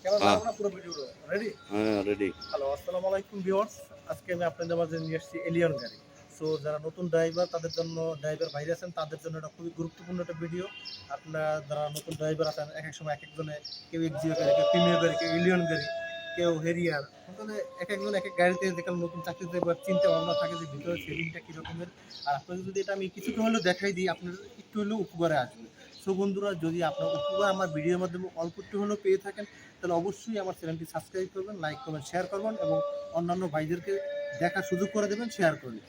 Camera লাগাবো না পুরো ভিডিও রেডি? হ্যাঁ রেডি। হ্যালো, আসসালামু আলাইকুম ভিউয়ার্স। আজকে আমি আপনাদের মাঝে নিয়ে এসেছি এলিয়ন গাড়ি। সো যারা নতুন ড্রাইভার তাদের জন্য, ড্রাইভার ভাইরা আছেন তাদের জন্য এটা খুবই গুরুত্বপূর্ণ একটা ভিডিও। আপনারা যারা নতুন ড্রাইভার আছেন, এক এক সময় এক একজনে, কেউ এক্সিও গাড়ি, কেউ প্রিমিয়ার গাড়ি, কেউ এলিয়ন গাড়ি, কেউ হেরিয়ার, মানে এক একজন এক এক গাড়িতে দেখলাম নতুন চাকরিতে এবার চিন্তা ভাবনা থাকে যে ভিতরে সেভিংটা কী রকমের। আর আপনাদের যদি এটা আমি কিছুটা হলেও দেখাই দিই, আপনার একটু হলেও উপকারে আসবে। সো বন্ধুরা, যদি আপনার উপকার আমার ভিডিওর মাধ্যমে অল্প একটু হলেও পেয়ে থাকেন, তাহলে অবশ্যই আমার চ্যানেলটি সাবস্ক্রাইব করবেন, লাইক করবেন, শেয়ার করবেন এবং অন্যান্য ভাইদেরকে দেখার সুযোগ করে দেবেন শেয়ার করে।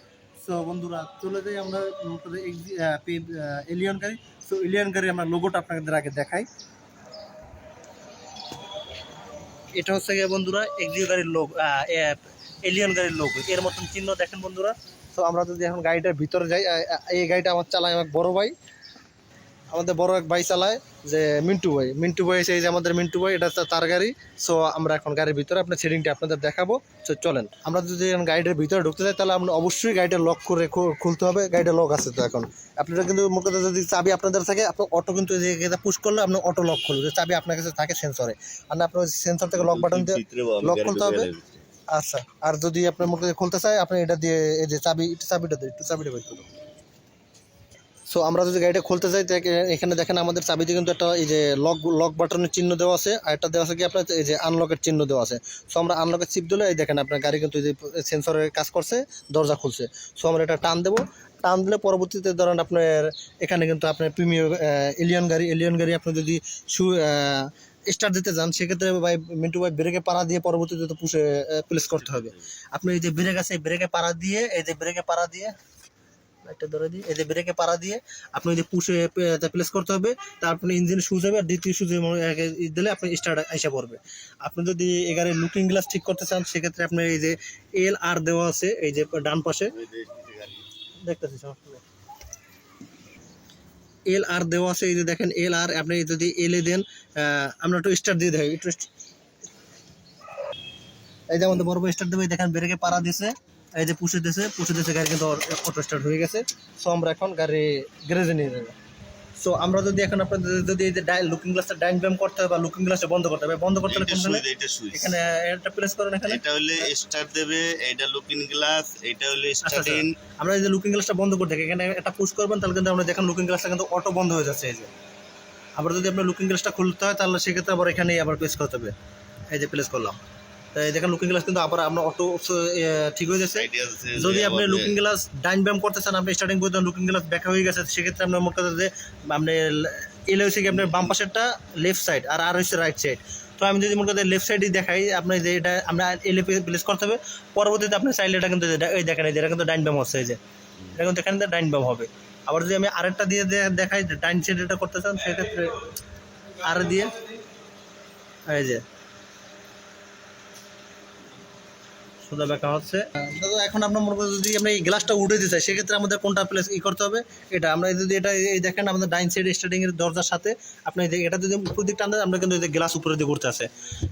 সো বন্ধুরা, চলে যাই আমরা এলিয়ন গাড়ি। সো এলিয়ন গাড়ি আমরা লোগোটা আপনাদের আগে দেখাই। এটা হচ্ছে গিয়ে বন্ধুরা এক্সিও গাড়ির লোগো, এলিয়ন গাড়ির লোগো, এর মতন চিহ্ন দেখেন বন্ধুরা। তো আমরা যদি এখন গাড়িটার ভিতরে যাই, এই গাড়িটা আমার চালায় আমার বড় ভাই, আমাদের বড় এক ভাই চালায়, যে মিন্টু ভাই এসে, এই যে আমাদের মিন্টু ভাই, এটা তার গাড়ি। সো আমরা এখন গাড়ির ভিতরে আপনার সেটিংটা আপনাদের দেখাবো। সো চলেন, আমরা যদি এখন গাড়িটার ভিতরে ঢুকতে চাই, তাহলে আমরা অবশ্যই গাড়িটা লক করে খুলতে হবে। গাড়িটা লক আছে তো এখন। আপনারা কিন্তু মুখে যদি চাবি আপনাদের থাকে, আপনার অটো কিন্তু এটা পুশ করলে আপনার অটো লক খুলবে, চাবি আপনার কাছে থাকে সেন্সরে, আর না আপনার সেন্সর থেকে লক বাটন দিয়ে লক খুলতে হবে। আচ্ছা, আর যদি আপনার মুখে খুলতে চায়, আপনি এটা দিয়ে এই যে চাবিটা দিয়ে একটু চাবিটা বের করুন। সো আমরা যদি গাড়িটা খুলতে চাই, এখানে দেখেন আমাদের চাবিতে কিন্তু একটা এই যে লক বাটনের চিহ্ন দেওয়া আছে, আর একটা দেওয়া আছে কি আপনার এই যে আনলকের চিহ্ন দেওয়া আছে। সো আমরা আনলকের চিপ দিলে এই দেখেন আপনার গাড়ি কিন্তু এই যে সেন্সরের কাজ করছে, দরজা খুলছে। সো আমরা এটা টান দেবো, টান দিলে পরবর্তীতে ধরেন আপনার এখানে কিন্তু আপনার প্রিমিয়ার এলিয়ন গাড়ি আপনি যদি স্টার্ট দিতে যান, সেক্ষেত্রে ভাই মিন্টু ভাই ব্রেকে পাড়া দিয়ে পরবর্তীতে তো পুষে প্লেস করতে হবে। আপনি এই যে ব্রেক আছে, এই ব্রেকে পাড়া দিয়ে, এই যে ব্রেকে পাড়া দিয়ে একটা ধরে দিই, এই যে ব্রেকে পাড়া দিয়ে আপনি যদি পুষে প্লেস করতে হবে, তারপরে ইঞ্জিন সুইচ হবে, আর দ্বিতীয় সুইচ দিলে আপনি স্টার্ট এসে পড়বে। আপনি যদি এই গাড়ির লুকিং গ্লাস ঠিক করতে চান, সেক্ষেত্রে আপনার এই যে LR দেওয়া আছে, এই যে ডান পাশে দেখতেছি, LR দেওয়া আছে, এই যে দেখেন LR। আপনি যদি এলে দেন, আমরা একটু স্টার্ট দিয়ে দেয়, একটু এই যে আমাদের বড় স্টার্ট দেবে, দেখেন ব্রেকে পাড়া দিছে, এই যে পুষে দিয়েছে, গাড়ি কিন্তু অটো স্টার্ট হয়ে গেছে। সো আমরা এখন গাড়ি গ্যারেজে নিয়ে যাবো। সো আমরা যদি এখন আপনাদের যদি এই যে লুকিং গ্লাসটা ডাইন ব্যাম করতে হবে বা লুকিং গ্লাসটা বন্ধ করতে হবে, বন্ধ করতে হলে এখানে একটা প্লেস করেন, এখানে এটা হলে স্টার্ট দেবে, এটা লুকিং গ্লাস, এটা হলে স্টার্টিং। আমরা এই যে লুকিং গ্লাসটা বন্ধ করতে এখানে একটা পুশ করবেন, তাহলে কিন্তু আমরা দেখেন লুকিং গ্লাসটা কিন্তু অটো বন্ধ হয়ে যাচ্ছে। এই যে আবার যদি আপনার লুকিং গ্লাসটা খুলতে হয়, তাহলে সেক্ষেত্রে আবার এখানে আবার প্লেস করতে হবে। এই যে প্লেস করলাম, তাই দেখেন লুকিং গ্লাস কিন্তু আবার আপনার অটো ঠিক হয়ে যাচ্ছে। যদি আপনি লুকিং গ্লাস ডাইন ব্যাম করতে চান, আপনি স্টার্টিং করতে লুকিং গ্লাস ব্যাকা হয়ে গেছে, সেক্ষেত্রে আপনার মোট কথা যে আপনি এলে হচ্ছে কি আপনার বাম পাশেরটা লেফট সাইড, আর হচ্ছে রাইট সাইড। তো আমি যদি মোট কথা লেফট সাইডই দেখাই, আপনার যে এটা আমরা এলে প্লেস করতে হবে, পরবর্তীতে আপনি চাইলে এটা কিন্তু এই দেখেন, এই যে এটা কিন্তু ডাইন ব্যাম হচ্ছে, এই যে এটা কিন্তু এখানে ডাইন ব্যাম হবে। আবার যদি আমি আরেকটা দিয়ে দেখাই, ডাইন সাইড এটা করতে চান, সেক্ষেত্রে আর দিয়ে এই যে সোজা ব্যাকা হচ্ছে। এখন আপনার মনে করেন যদি আমরা এই গ্লাসটা উঠে দিতে চাই, সেক্ষেত্রে আমাদের কোনটা প্লেস করতে হবে, এটা আমরা যদি এটা এই দেখেন আমাদের ডাইন সাইড স্টার্টিং এর দরজার সাথে আপনি এটা যদি উপর দিক টান দেন, আমরা কিন্তু এই যে গ্লাস উপরে দিয়ে করতে আছে।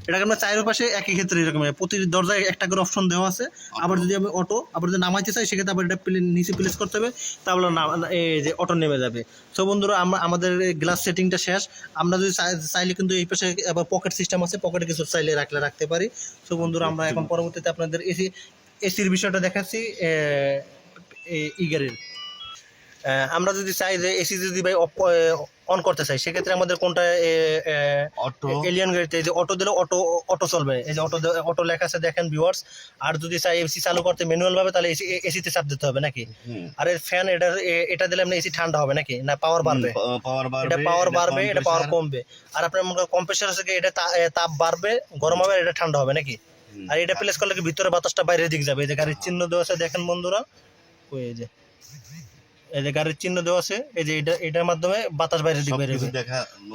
এটাকে আমরা চাইর পাশে একই ক্ষেত্রে এরকম প্রতি দরজায় একটা করে অপশন দেওয়া আছে। আবার যদি আমি অটো আবার যদি নামাইতে চাই, সেক্ষেত্রে আবার এটা নিচে প্লেস করতে হবে, তাহলে এই যে অটো নেমে যাবে। সো বন্ধুরা, আমাদের গ্লাস সেটিংটা শেষ। আমরা যদি চাইলে কিন্তু এই পাশে আবার পকেট সিস্টেম আছে, পকেটে কিছু চাইলে রাখতে পারি। সো বন্ধুরা, আমরা এখন পরবর্তীতে আপনাদের এসির বিষয়টা দেখাচ্ছি। এই গাড়ির আমরা যদি চাই যে এসি যদি ভাই অন করতে চাই, সেক্ষেত্রে আমাদের কোনটা অটো এলিয়ন গাড়িতে যে অটো দিলে অটো চলবে, এই যে অটো লেখা আছে দেখেন ভিউয়ার্স। আর যদি চাই এসি চালু করতে ম্যানুয়াল ভাবে, তাহলে এসিতে চাপ দিতে হবে নাকি। আর এর ফ্যান এটা দিলে আপনি এসি ঠান্ডা হবে নাকি, না পাওয়ার বাড়বে, এটা পাওয়ার বাড়বে, এটা পাওয়ার কমবে। আর আপনার কম্প্রেসার আছে, এটা তাপ বাড়বে, গরম হবে, এটা ঠান্ডা হবে নাকি। আর এটা প্লেস করলে কি ভিতরে বাতাসটা বাইরের দিক যাবে। এই যে গাড়ির চিহ্ন দেওয়া আছে দেখেন বন্ধুরা, এই যে গাড়ির চিহ্ন দেওয়া আছে, এই যে এটার মাধ্যমে বাতাস বাইরের দিক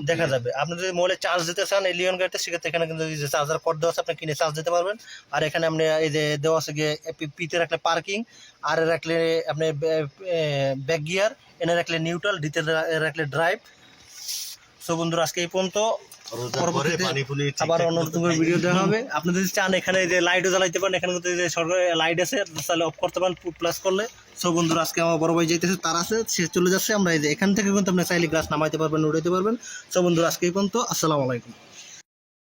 দেখা যাবে। আপনি যদি মোবাইলে চার্জ দিতে চান এলিয়ন গাড়িতে, সেক্ষেত্রে এখানে কিন্তু এই যে চার্জার কর্ড দেওয়া আছে, আপনি কিনে চার্জ দিতে পারবেন। আর এখানে আপনি এই যে দেওয়া আছে গিয়ে পিতে রাখলে পার্কিং, আর রাখলে আপনি ব্যাক গিয়ার, এনে রাখলে নিউট্রাল, ডিতে রাখলে ড্রাইভ। সো বন্ধুরা, আজকে এই পর্যন্ত। আবার অন্য ভিডিও দেওয়া হবে। আপনি যদি চান এখানে যে লাইটও জ্বালাইতে পারেন, এখানে কিন্তু যে সরকারি লাইট আছে, তাহলে অফ করতে পারেন প্লাস করলে। সো বন্ধুরা, আজকে আমার বড় ভাই যাইতেছে, তার আছে, সে চলে যাচ্ছে। আমরা এই যে এখান থেকে কিন্তু আপনি চাইলে গ্লাস নামাইতে পারবেন, উঠাইতে পারবেন। সো বন্ধুরা, আজকে এই পর্যন্ত। আসসালামু আলাইকুম।